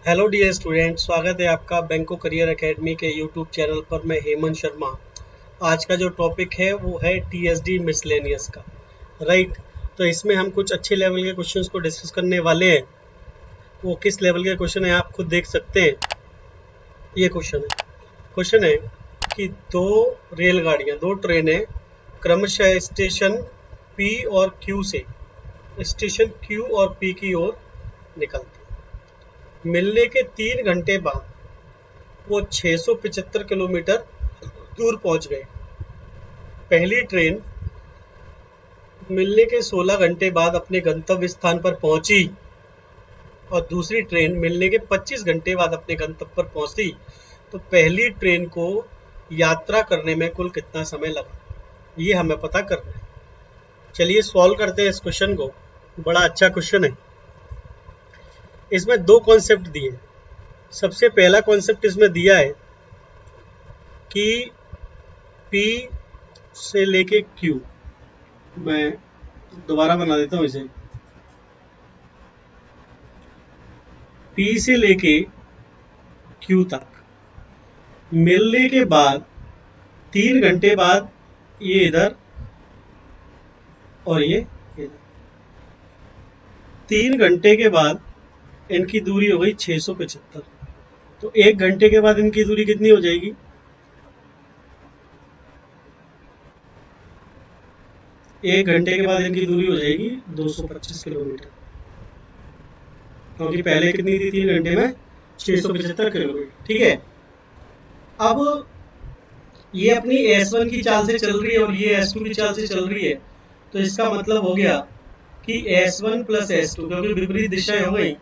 Hello dear student, स्वागत है आपका बैंको करियर एकेडमी के यूट्यूब चैनल पर। मैं हेमंत शर्मा। आज का जो टॉपिक है वो है टीएसडी मिसलेनियस का। राइट। तो इसमें हम कुछ अच्छे लेवल के क्वेश्चंस को डिस्कस करने वाले हैं। वो किस लेवल के क्वेश्चन है आप खुद देख सकते हैं। ये क्वेश्चन है कि दो ट्रेनें क्रमशः स्टेशन पी और क्यू से स्टेशन क्यू और पी की ओर निकलती हैं। मिलने के 3 घंटे बाद वो 675 किलोमीटर दूर पहुंच गए। पहली ट्रेन मिलने के 16 घंटे बाद अपने गंतव्य स्थान पर पहुंची और दूसरी ट्रेन मिलने के 25 घंटे बाद अपने गंतव्य पर पहुंची। तो पहली ट्रेन को यात्रा करने में कुल कितना समय लगा, ये हमें पता करना है। चलिए सॉल्व करते हैं इस क्वेश्चन को। बड़ा अच्छा क्वेश्चन है। इसमें दो कॉन्सेप्ट दिए। सबसे पहला कॉन्सेप्ट इसमें दिया है कि P से लेके Q, मैं दोबारा बना देता हूँ इसे, P से लेके Q तक मिलने के बाद 3 घंटे बाद ये इधर और ये इधर, 3 घंटे के बाद इनकी दूरी हो गई 675। तो 1 घंटे के बाद इनकी दूरी कितनी हो जाएगी? 1 घंटे के बाद इनकी दूरी हो जाएगी 225 किलोमीटर, क्योंकि पहले कितनी थी 3 घंटे में? 675 किलोमीटर। ठीक है। अब ये अपनी S1 की चाल से चल रही है और ये S2 की चाल से चल रही है। तो इसका मतलब हो गया कि S1 प्लस S2, क्योंकि विपरीत दिशाएं हो गई,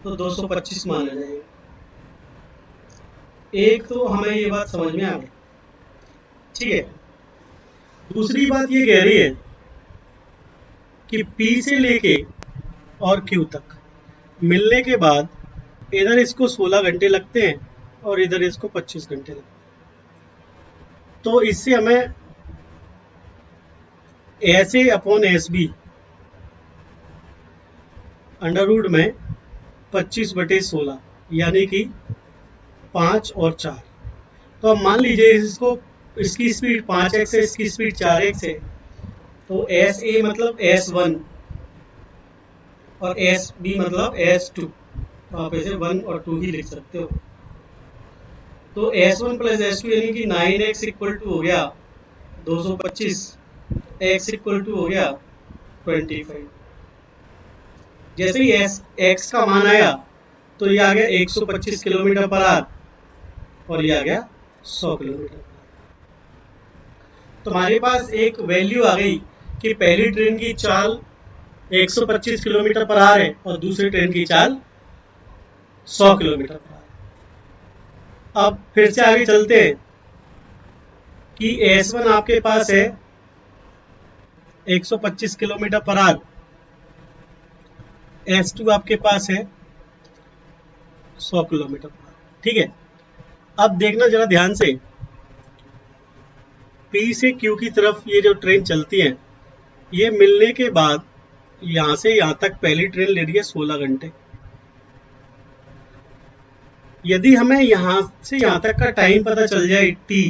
तो 225 माना जाएगा। एक तो हमें ये बात समझ में आ गई। ठीक है। दूसरी बात ये कह रही है कि P से लेके और Q तक मिलने के बाद इधर इसको 16 घंटे लगते हैं और इधर इसको 25 घंटे लगते हैं। तो इससे हमें SA upon SB under root में 25/16 यानी कि 5 और 4। तो अब मान लीजिए इसको, इसकी स्पीड 5x है, इसकी स्पीड 4x है। तो SA मतलब S1 और SB मतलब S2। तो आप इसे 1 और 2 ही लिख सकते हो। तो S1 प्लस S2 यानी कि 9x इक्वल टू हो गया 225, x इक्वल टू हो गया 25। जैसे ही x का मान आया तो ये आ गया 125 किलोमीटर पर आवर और ये आ गया 100 किलोमीटर। तुम्हारे पास एक वैल्यू आ गई कि पहली ट्रेन की चाल 125 किलोमीटर पर आवर है और दूसरी ट्रेन की चाल 100 किलोमीटर पर आवर। अब फिर से आगे चलते हैं कि S1 आपके पास है 125 किलोमीटर पर आवर, S2 आपके पास है 100 किलोमीटर पर आवर। ठीक है। अब देखना जरा ध्यान से, P से Q की तरफ ये जो ट्रेन चलती है, ये मिलने के बाद यहां से यहां तक पहली ट्रेन ले रही है 16 घंटे। यदि हमें यहां से यहां तक का टाइम पता चल जाए T,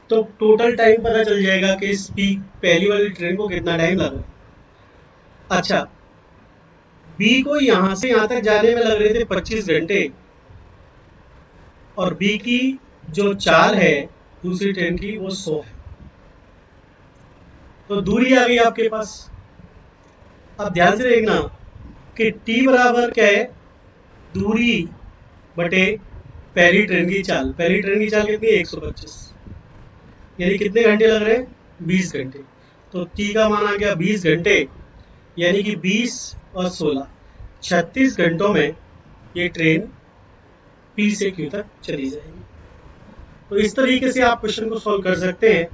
तो टोटल टाइम पता चल जाएगा कि इस पहली वाली ट्रेन को कितना टाइम लगा। अच्छा, B को यहां से यहां तक जाने में लग रहे थे 25 घंटे और B की जो चाल है दूसरी ट्रेन की वो 100 है। तो दूरी आ गई आपके पास। अब ध्यान से देखना कि T बराबर क्या है? दूरी बटे पहली ट्रेन की चाल। पहली ट्रेन की चाल कितनी है? 125, यानी कितने घंटे लग रहे हैं? 20 घंटे। तो T का मान आ गया 20 घंटे, यानी कि 20 और 16, 36 घंटों में ये ट्रेन P से Q तक चली जाएगी। तो इस तरीके से आप क्वेश्चन को सॉल्व कर सकते हैं।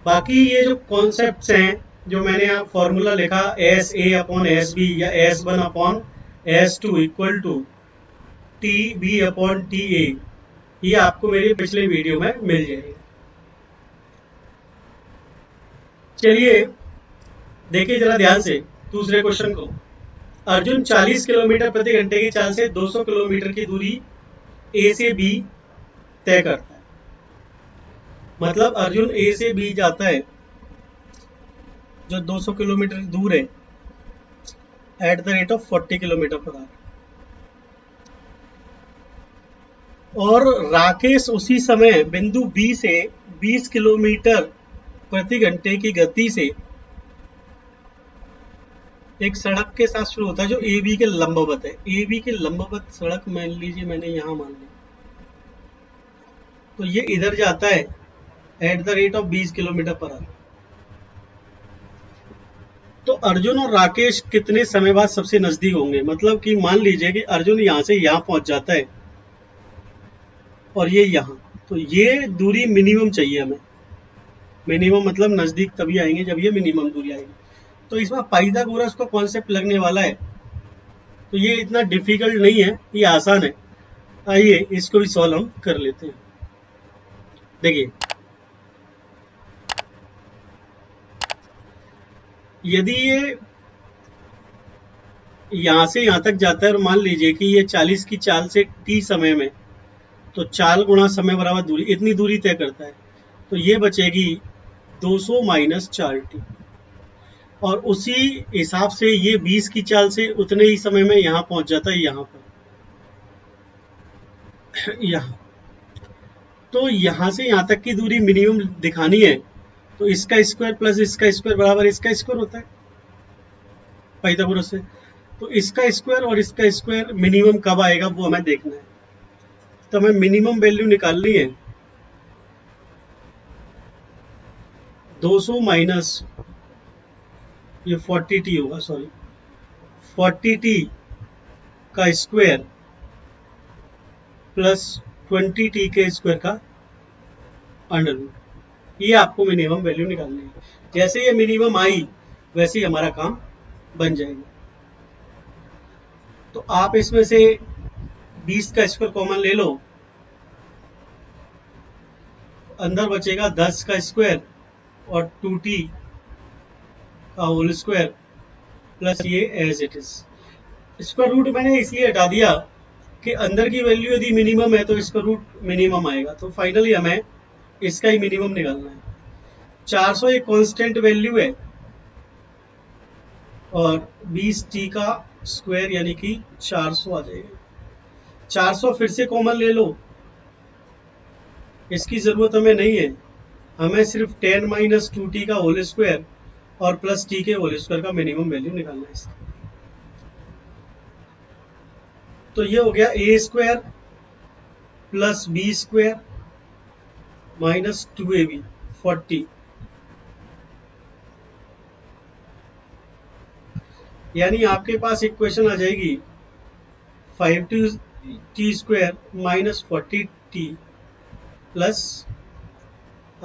बाकी ये जो कॉन्सेप्ट्स हैं, जो मैंने यहाँ फॉर्मूला लिखा SA अपॉन SB या S1 upon S2 equal to TB upon TA, ये आपको मेरे पिछले वीडियो में मिल जाएगा। चलिए देखिए जरा ध्यान से दूसरे क्वेश्चन को। अर्जुन 40 किलोमीटर प्रति घंटे की चाल से 200 किलोमीटर की दूरी ए से बी तय करता है। मतलब अर्जुन ए से बी जाता है जो 200 किलोमीटर दूर है at the rate of 40 kilometre per hour, और राकेश उसी समय बिंदु बी से 20 किलोमीटर प्रति घंटे की गति से एक सड़क के साथ शुरू होता है जो ए बी के लंबवत है। ए बी के लंबवत सड़क मान लीजिए मैंने यहां मान ली, तो ये इधर जाता है at the rate of 20 kilometre per hour. तो अर्जुन और राकेश कितने समय बाद सबसे नजदीक होंगे? मतलब कि मान लीजिए कि अर्जुन यहां से यहां पहुंच जाता है और ये यहां, तो ये दूरी मिनिमम चाहिए हमें। मिनिमम मतलब नजदीक तभी आएंगे जब ये मिनिमम दूरी आएगी। तो इसमें पाइथागोरस का कॉन्सेप्ट लगने वाला है, तो ये इतना डिफिकल्ट नहीं है, ये आसान है। आइए इसको भी सॉल्व हम कर लेते हैं। देखिए, यदि ये यहां से यहां तक जाता है और मान लीजिए कि ये 40 की चाल से t समय में, तो चाल गुणा समय बराबर दूरी, इतनी दूरी तय करता है, तो ये बचेगी 200 माइनस 4t। और उसी हिसाब से ये 20 की चाल से उतने ही समय में यहां पहुंच जाता है, यहां पर यहां। तो यहां से यहां तक की दूरी मिनिमम दिखानी है, तो इसका स्क्वायर प्लस इसका स्क्वायर बराबर इसका स्क्वायर होता है पाइथागोरस से। तो इसका स्क्वायर और इसका स्क्वायर मिनिमम कब आएगा वो हमें देखना है। तो हमें मिनिमम वैल्यू निकालनी है 200 माइनस ये 40t होगा, सॉरी 40t का स्क्वायर प्लस 20t के स्क्वायर का अंडर रूट, ये आपको मिनिमम वैल्यू निकालनी है। जैसे ये मिनिमम आई वैसे ही हमारा काम बन जाएगा। तो आप इसमें से 20 का स्क्वायर कॉमन ले लो, अंदर बचेगा 10 का स्क्वायर और 2t का होल स्क्वायर प्लस ये as it is. Square root मैंने इसलिए हटा दिया कि अंदर की वैल्यू यदि मिनिमम है तो स्क्वायर रूट मिनिमम आएगा। तो फाइनली हमें इसका ही मिनिमम निकालना है। 400 एक कांस्टेंट वैल्यू है और 20t का स्क्वायर यानी कि 400 आ जाएगा। 400 फिर से कॉमन ले लो, इसकी जरूरत हमें नहीं है, हमें सिर्फ 10 माइनस 2t का होल स्क्वायर और प्लस t के होल स्क्वायर का मिनिमम वैल्यू निकालना है इसका। तो ये हो गया a square plus b square minus 2ab 40, यानी आपके पास इक्वेशन आ जाएगी 5t square minus 40t plus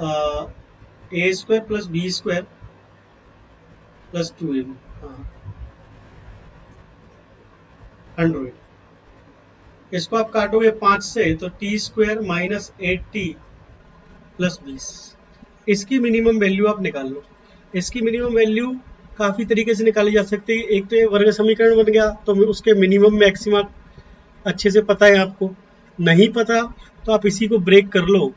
a square plus b square plus 2ab 100। इसको आप काटोगे 5 से तो t square minus 8t plus 20। इसकी मिनिमम वैल्यू आप निकाल लो। इसकी मिनिमम वैल्यू काफी तरीके से निकाली जा सकती है। एक तो ये वर्ग समीकरण बन गया, तो उसके मिनिमम मैक्सिमा अच्छे से पता है आपको। नहीं पता तो आप इसी को ब्रेक कर लो,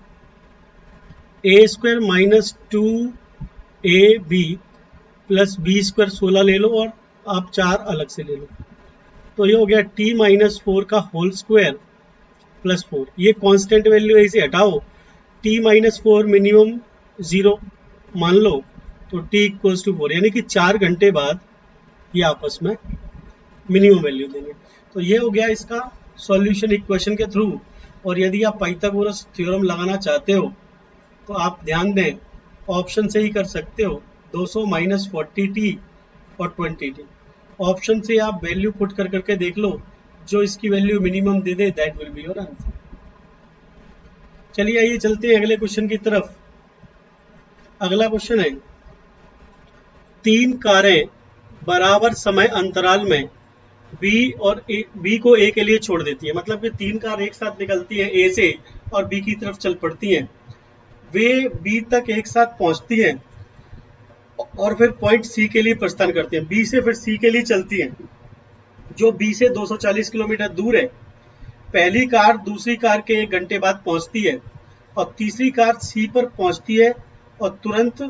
a square minus 2ab plus b square 16 ले लो और आप 4 अलग से ले लो। तो ये हो गया t माइनस 4 का होल स्क्वायर प्लस 4। ये कांस्टेंट वैल्यू है, इसे हटाओ, t माइनस 4 मिनिमम 0 मान लो, तो t इक्वल्स टू 4, यानी कि 4 घंटे बाद ये आपस में मिनिमम वैल्यू देंगे। तो ये हो गया इसका सॉल्यूशन इक्वेशन के थ्रू। और यदि आप पाइथागोरस थ्योरम लगाना चाहते हो तो आप ध्यान दें, ऑप्शन से ही कर सकते हो, 200 माइनस 40t और 20t। ऑप्शन से आप वैल्यू पुट कर करके देख लो, जो इसकी value minimum they they that will be your answer. चलिए आइए चलते हैं अगले क्वेश्चन की तरफ। अगला क्वेश्चन है, 3 कारें बराबर समय अंतराल में B को A के लिए छोड़ देती है। मतलब कि 3 कार एक साथ निकलती हैं A से और B की तरफ चल पड़ती हैं। वे B तक एक साथ पहुंचती हैं और फिर पॉइंट C के लिए प्रस्थान करती हैं। B से फिर C के लिए चलती हैं। जो बी से 240 किलोमीटर दूर है, पहली कार दूसरी कार के 1 घंटे बाद पहुंचती है और तीसरी कार सी पर पहुंचती है और तुरंत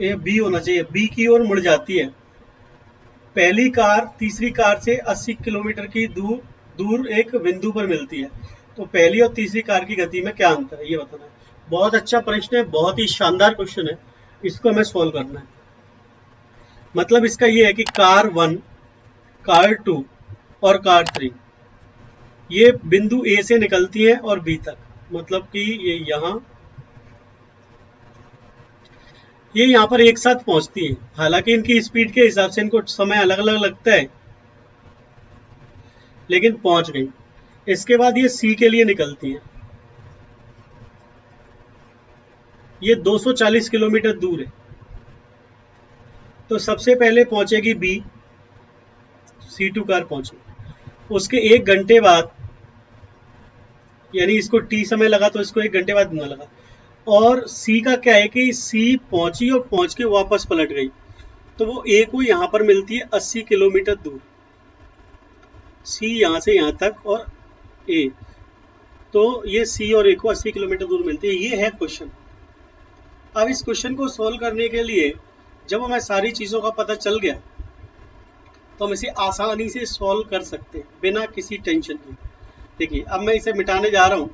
ये बी होना चाहिए, बी की ओर मुड़ जाती है। पहली कार तीसरी कार से 80 किलोमीटर की दूर एक बिंदु पर मिलती है। तो पहली और तीसरी कार की गति में क्या अंतर है, ये बताना है। बहुत अच्छा प्रश्न है, बहुत ही शानदार क्वेश्चन है, इसको हमें सॉल्व करना है। मतलब इसका ये है कि कार 1, कार 2 और कार 3 ये बिंदु ए से निकलती है और बी तक, मतलब कि ये यहाँ पर एक साथ पहुंचती है। हालांकि इनकी स्पीड के हिसाब से इनको समय अलग अलग लगता है, लेकिन पहुंच गई। इसके बाद ये सी के लिए निकलती है, ये 240 किलोमीटर दूर है। तो सबसे पहले पहुंचेगी बी, C2 कार पहुंचेगी। उसके 1 घंटे बाद, यानी इसको टी समय लगा तो इसको 1 घंटे बाद न लगा। और सी का क्या है कि सी पहुंची और पहुंच के वापस पलट गई, तो वो ए को यहाँ पर मिलती है 80 किलोमीटर दूर। सी यहाँ से यहाँ तक और ए, तो ये सी और ए को 80 किलोमीटर दूर मिलती है। ये है क्वेश्चन। अब इस क्वेश्चन को सोल्व करने के लिए जब हमें सारी चीज़ों का पता चल गया तो हम इसे आसानी से सॉल्व कर सकते हैं बिना किसी टेंशन के। देखिए अब मैं इसे मिटाने जा रहा हूँ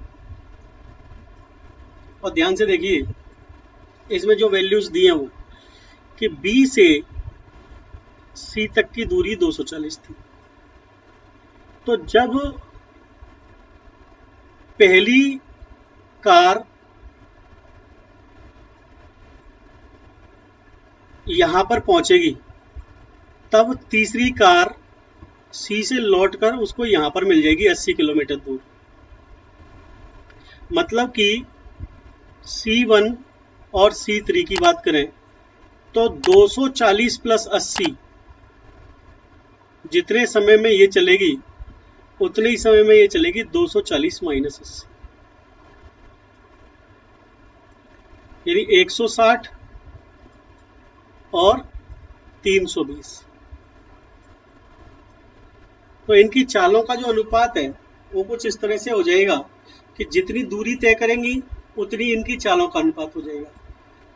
और ध्यान से देखिए इसमें जो वैल्यूज दिए हैं वो कि B से C तक की दूरी 240 थी। तो जब पहली कार यहां पर पहुंचेगी तब तीसरी कार C से लौटकर उसको यहां पर मिल जाएगी 80 किलोमीटर दूर। मतलब कि C1 और C3 की बात करें तो 240 प्लस 80, जितने समय में ये चलेगी उतने ही समय में ये चलेगी 240 माइनस 80, यानी 160 और 320। तो इनकी चालों का जो अनुपात है वो कुछ इस तरह से हो जाएगा कि जितनी दूरी तय करेंगी उतनी इनकी चालों का अनुपात हो जाएगा।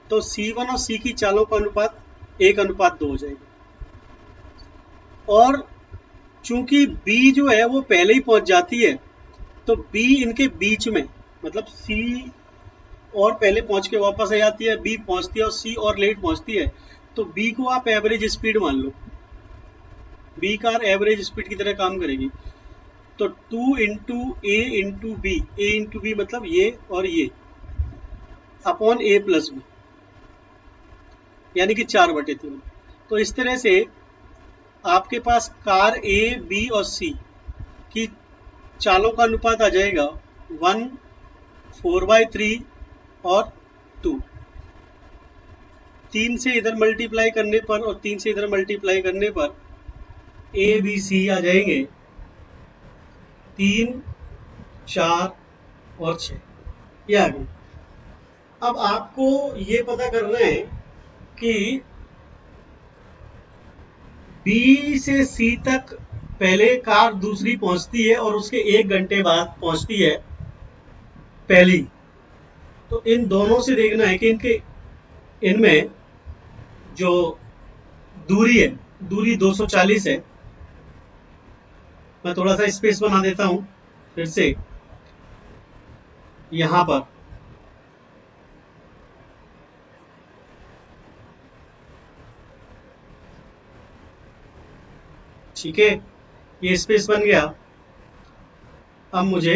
तो C1 और C की चालों का अनुपात 1:2 हो जाएगा। और चूंकि B जो है वो पहले ही पहुंच जाती है तो B इनके बीच में, मतलब C और पहले पहुंच के वापस आ जाती है, B पहुंचती है और C और लेट पहुंचती है, तो B को आप एवरेज स्पीड मान लो। B कार एवरेज स्पीड की तरह काम करेगी। तो 2 इंटू ए इंटू बी, ए इंटू बी मतलब ये और ये, अपॉन A प्लस बी, यानी कि 4/3। तो इस तरह से आपके पास कार A, B और C की चालों का अनुपात आ जाएगा 1, 4/3 और 2। 3 से इधर मल्टीप्लाई करने पर और 3 से इधर मल्टीप्लाई करने पर A, B, C आ जाएंगे 3, 4 और 6, ये आ गए। अब आपको ये पता करना है कि B से C तक पहले कार दूसरी पहुंचती है और उसके 1 घंटे बाद पहुंचती है पहली। तो इन दोनों से देखना है कि इनमें जो दूरी है, दूरी 240 है। मैं थोड़ा सा स्पेस बना देता हूं फिर से यहां पर। ठीक है, ये स्पेस बन गया। अब मुझे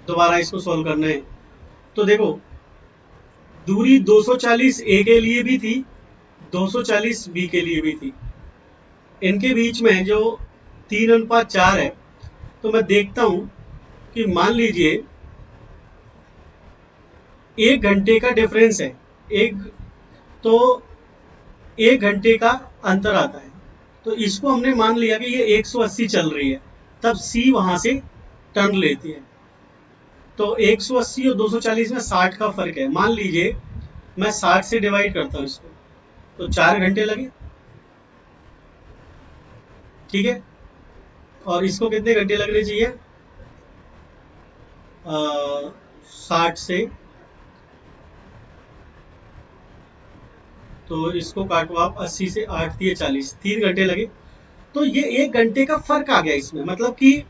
दोबारा इसको सॉल्व करना है। तो देखो दूरी 240 A के लिए भी थी, 240 B के लिए भी थी। इनके बीच में जो 3:4 है, तो मैं देखता हूं कि मान लीजिए 1 घंटे का डिफरेंस है, तो 1 घंटे का अंतर आता है। तो इसको हमने मान लिया कि ये 180 चल रही है, तब C वहां से टर्न लेती है। तो 180 और 240 में 60 का फर्क है। मान लीजिए मैं 60 से डिवाइड करता हूं इसको, तो 4 घंटे लगे। ठीक है, और इसको कितने घंटे लगने चाहिए? 60 से, तो इसको काटो आप, 80 से 8 दिए 40, 3 घंटे लगे। तो ये 1 घंटे का फर्क आ गया इसमें, मतलब कि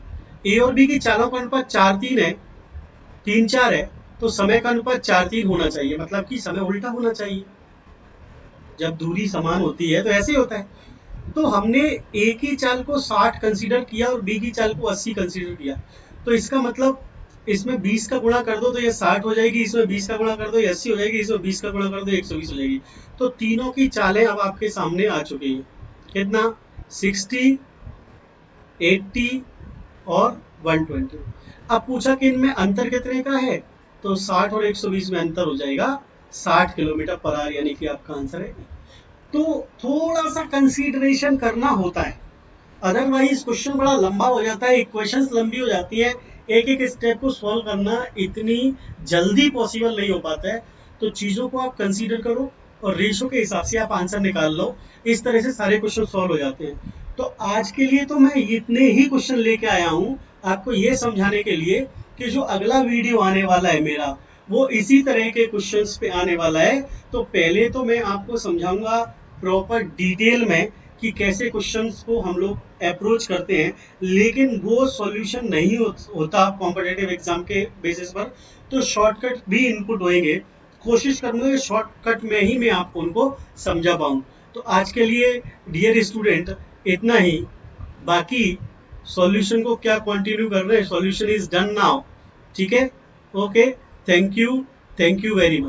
ए और बी की चालों का अनुपात 4-3 है, 3-4 है, तो समय का अनुपात 4-3 होना चाहिए, मतलब कि समय उल्टा होना चाहिए। जब दूरी समान होती है तो ऐसे ही होता है। तो हमने ए की चाल को 60 कंसीडर किया और बी की चाल को 80 कंसीडर किया। तो इसका मतलब इसमें 20 का गुणा कर दो तो ये 60 हो जाएगी, इसमें 20 का गुणा कर दो ये 80 हो जाएगी, इसमें 20 का गुणा कर दो 120 हो जाएगी। तो तीनों की चालें अब आपके सामने आ चुकी हैं। कितना? 60, 80 और 120। अब पूछा कि इनमें अंतर कितने का है, तो 60 और 120 में अंतर हो जाएगा 60 किलोमीटर पर आवर, यानी कि आपका आंसर है। तो थोड़ा सा कंसीडरेशन करना होता है, अदरवाइज क्वेश्चन बड़ा लंबा हो जाता है, इक्वेशंस लंबी हो जाती है, एक एक स्टेप को सॉल्व करना इतनी जल्दी पॉसिबल नहीं हो पाता है। तो चीजों को आप कंसीडर करो और रेशो के हिसाब से आप आंसर निकाल लो, इस तरह से सारे क्वेश्चन सॉल्व हो जाते हैं। तो आज के लिए तो मैं इतने ही क्वेश्चन लेके आया हूँ आपको ये समझाने के लिए कि जो अगला वीडियो आने वाला है मेरा, वो इसी तरह के क्वेश्चंस पे आने वाला है। तो पहले तो मैं आपको समझाऊंगा प्रॉपर डिटेल में कि कैसे क्वेश्चंस को हम लोग अप्रोच करते हैं, लेकिन वो सॉल्यूशन नहीं होता कॉम्पिटेटिव एग्जाम के बेसिस पर। तो शॉर्टकट भी इनपुट होंगे, कोशिश करूंगा शॉर्टकट में ही मैं आपको उनको समझा पाऊं। तो आज के लिए डियर स्टूडेंट इतना ही। बाकी सॉल्यूशन को क्या कंटिन्यू कर रहे हैं, सॉल्यूशन इज डन नाउ। ठीक है, okay, thank you very much.